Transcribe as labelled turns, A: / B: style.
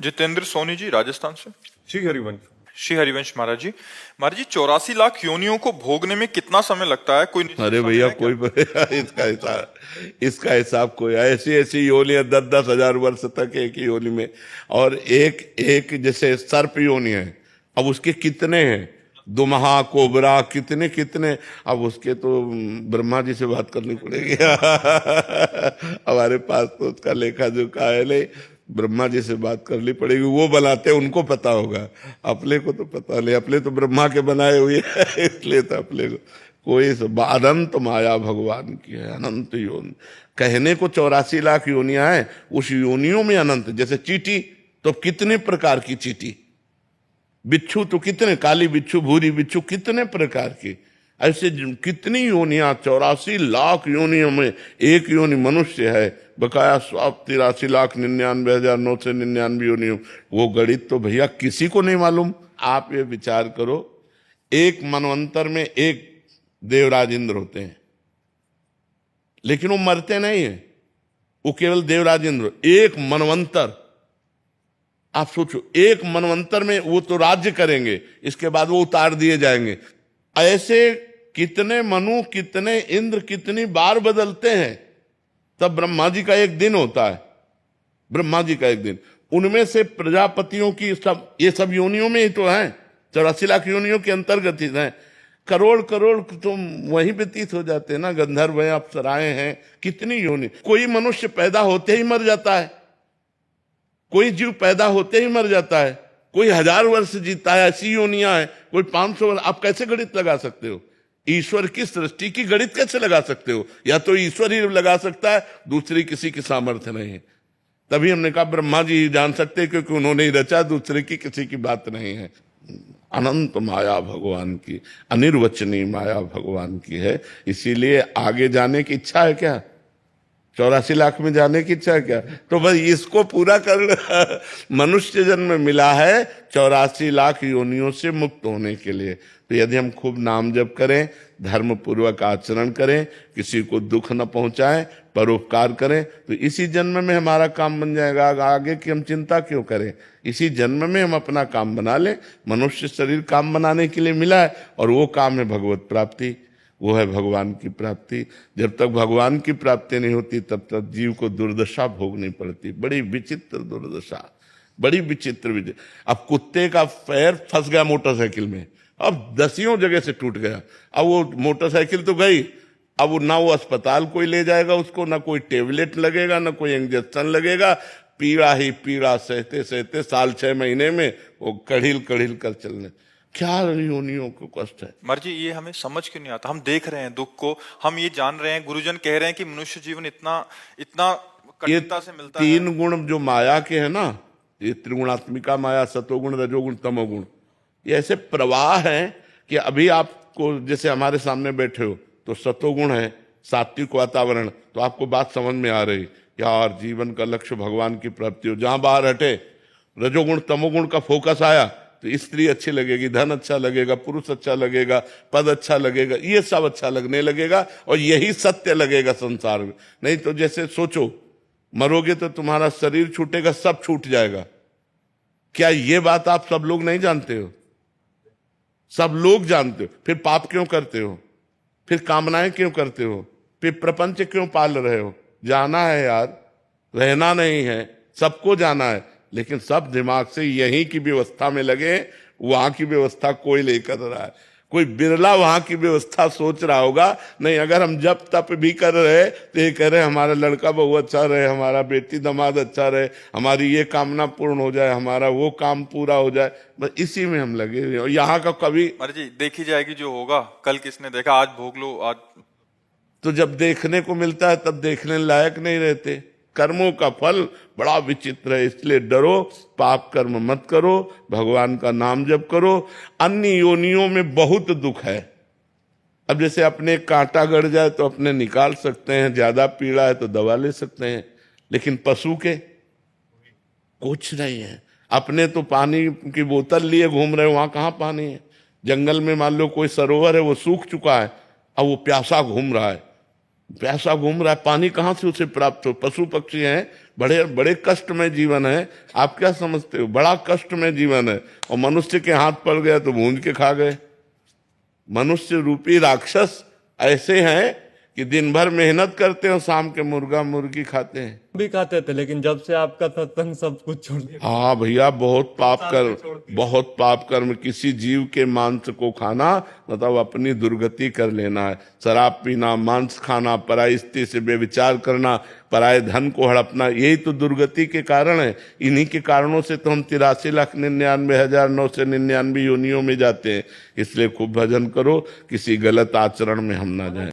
A: जितेंद्र सोनी जी राजस्थान से।
B: श्री हरिवंश।
A: श्री हरिवंश महाराज जी, 84 लाख योनियों को भोगने में कितना समय लगता है? कोई निश्चित
C: अरे
A: समय
C: भैया
A: है क्या?
C: कोई इसका हिसाब कोई ऐसी ऐसी योनियां 10-10 हजार वर्ष तक एक ही योनि में। और एक एक जैसे सर्प योनि है, अब उसके कितने हैं, दुमहा कोबरा कितने कितने, अब उसके तो ब्रह्मा जी से बात करनी पड़ेगी हमारे पास तो उसका लेखा जोखा है नहीं, ब्रह्मा जी से बात करनी पड़ेगी, वो बनाते उनको पता होगा, अपने को तो पता नहीं, अपने तो ब्रह्मा के बनाए हुए इसलिए तो अपने को कोई अनंत माया भगवान की है, अनंत योनि। कहने को 84 लाख योनियां हैं, उस योनियों में अनंत। जैसे चींटी तो कितने प्रकार की चींटी, बिच्छू तो कितने, काली बिच्छू भूरी बिच्छू कितने प्रकार की, ऐसे कितनी योनियां, 84 लाख योनियों में एक योनि मनुष्य है, बकाया 83,99,999 योनियों। वो गणित तो भैया किसी को नहीं मालूम। आप ये विचार करो, एक मनवंतर में एक देवराज इंद्र होते हैं, लेकिन वो मरते नहीं है, वो केवल देवराज इंद्र। एक मनवंतर, आप सोचो, एक मनवंतर में वो तो राज्य करेंगे, इसके बाद वो उतार दिए जाएंगे। ऐसे कितने मनु, कितने इंद्र, कितनी बार बदलते हैं। तब ब्रह्मा जी का एक दिन होता है, ब्रह्मा जी का एक दिन, उनमें से प्रजापतियों की सब, ये सब योनियों में ही तो है, 84 लाख योनियों के अंतर्गत ही है। करोड़ करोड़ तो वहीं व्यतीत हो जाते हैं ना, गंधर्व हैं, अप्सराएं हैं, कितनी योनि। कोई मनुष्य पैदा होते ही मर जाता है, कोई जीव पैदा होते ही मर जाता है, कोई 1000 वर्ष जीता है, ऐसी योनियां है, कोई 500 वर्ष। आप कैसे गणित लगा सकते हो? ईश्वर की सृष्टि की गणित कैसे लगा सकते हो? या तो ईश्वर ही लगा सकता है, दूसरी किसी की सामर्थ्य नहीं है। तभी हमने कहा ब्रह्मा जी ही जान सकते हैं, क्योंकि उन्होंने ही रचा, दूसरे की किसी की बात नहीं है। अनंत माया भगवान की, अनिर्वचनीय माया भगवान की है। इसीलिए आगे जाने की इच्छा है क्या? 84 लाख में जाने की इच्छा है क्या? तो बस इसको पूरा कर मनुष्य जन्म मिला है 84 लाख योनियों से मुक्त होने के लिए। तो यदि हम खूब नाम जप करें, धर्म पूर्वक आचरण करें, किसी को दुख न पहुंचाएं, परोपकार करें, तो इसी जन्म में हमारा काम बन जाएगा। आगे की हम चिंता क्यों करें? इसी जन्म में हम अपना काम बना लें। मनुष्य शरीर काम बनाने के लिए मिला है, और वो काम है भगवत प्राप्ति, वो है भगवान की प्राप्ति। जब तक भगवान की प्राप्ति नहीं होती, तब तक जीव को दुर्दशा भोगनी पड़ती। बड़ी विचित्र दुर्दशा, बड़ी विचित्र। अब कुत्ते का पैर फंस गया मोटरसाइकिल में, अब 10 जगह से टूट गया। अब वो मोटरसाइकिल तो गई, अब वो ना वो अस्पताल कोई ले जाएगा उसको, ना कोई टेबलेट लगेगा, ना कोई इंजेक्शन लगेगा, पीड़ा ही पीड़ा सहते सहते साल 6 महीने में वो कढ़िल कढ़िल कर चलने। क्या योनियों को कष्ट है।
A: मर जी, ये हमें समझ क्यों नहीं आता? हम देख रहे हैं दुख को, हम ये जान रहे हैं, गुरुजन कह रहे हैं कि मनुष्य जीवन इतना इतना कठिनता से मिलता है।
C: 3 गुण जो माया के है ना, ये त्रिगुणात्मिका माया, सतोगुण रजोगुण तमोगुण, ये ऐसे प्रवाह हैं कि अभी आपको, जैसे हमारे सामने बैठे हो तो सतोगुण है, सात्विक वातावरण, तो आपको बात समझ में आ रही, यार जीवन का लक्ष्य भगवान की प्राप्ति हो। जहां बाहर हटे, रजोगुण तमोगुण का फोकस आया, तो स्त्री अच्छी लगेगी, धन अच्छा लगेगा, पुरुष अच्छा लगेगा, पद अच्छा लगेगा, ये सब अच्छा लगने लगेगा, और यही सत्य लगेगा संसार में। नहीं तो जैसे सोचो, मरोगे तो तुम्हारा शरीर छूटेगा, सब छूट जाएगा। क्या ये बात आप सब लोग नहीं जानते हो? सब लोग जानते हो। फिर पाप क्यों करते हो? फिर कामनाएं क्यों करते हो? फिर प्रपंच क्यों पाल रहे हो? जाना है यार, रहना नहीं है, सबको जाना है, लेकिन सब दिमाग से यहीं की व्यवस्था में लगे। वहां की व्यवस्था कोई नहीं कर रहा है, कोई बिरला वहां की व्यवस्था सोच रहा होगा। नहीं, अगर हम जब तप भी कर रहे तो ये कह रहे हमारा लड़का बहू अच्छा रहे, हमारा बेटी दामाद अच्छा रहे, हमारी ये कामना पूर्ण हो जाए, हमारा वो काम पूरा हो जाए, बस इसी में हम लगे। यहाँ का कभी
A: मर जी, देखी जाएगी जो होगा, कल किसने देखा, आज भोग लो। आज
C: तो जब देखने को मिलता है तब देखने लायक नहीं रहते। कर्मों का फल बड़ा विचित्र है, इसलिए डरो, पाप कर्म मत करो, भगवान का नाम जप करो। अन्य योनियों में बहुत दुख है। अब जैसे अपने कांटा गड़ जाए तो अपने निकाल सकते हैं, ज्यादा पीड़ा है तो दवा ले सकते हैं, लेकिन पशु के कुछ नहीं है। अपने तो पानी की बोतल लिए घूम रहे, वहां कहाँ पानी है? जंगल में मान लो कोई सरोवर है, वो सूख चुका है, अब वो प्यासा घूम रहा है, प्यासा घूम रहा है, पानी कहाँ से उसे प्राप्त हो? पशु पक्षी हैं, बड़े बड़े कष्ट में जीवन है। आप क्या समझते हो? बड़ा कष्ट में जीवन है, और मनुष्य के हाथ पड़ गया तो भूंज के खा गए। मनुष्य रूपी राक्षस ऐसे हैं कि दिन भर मेहनत करते हैं, शाम के मुर्गा मुर्गी खाते हैं।
B: भी खाते थे, लेकिन जब से आपका सत्संग सब कुछ छोड़ दिया।
C: हाँ भैया, बहुत पाप कर्म। किसी जीव के मांस को खाना मतलब अपनी दुर्गति कर लेना है। शराब पीना, मांस खाना, पराई स्त्री से व्यभिचार करना, पराये धन को हड़पना, यही तो दुर्गति के कारण है। इन्हीं के कारणों से तो हम 83,99,999 योनियों में जाते हैं। इसलिए खूब भजन करो, किसी गलत आचरण में हम ना जाएं।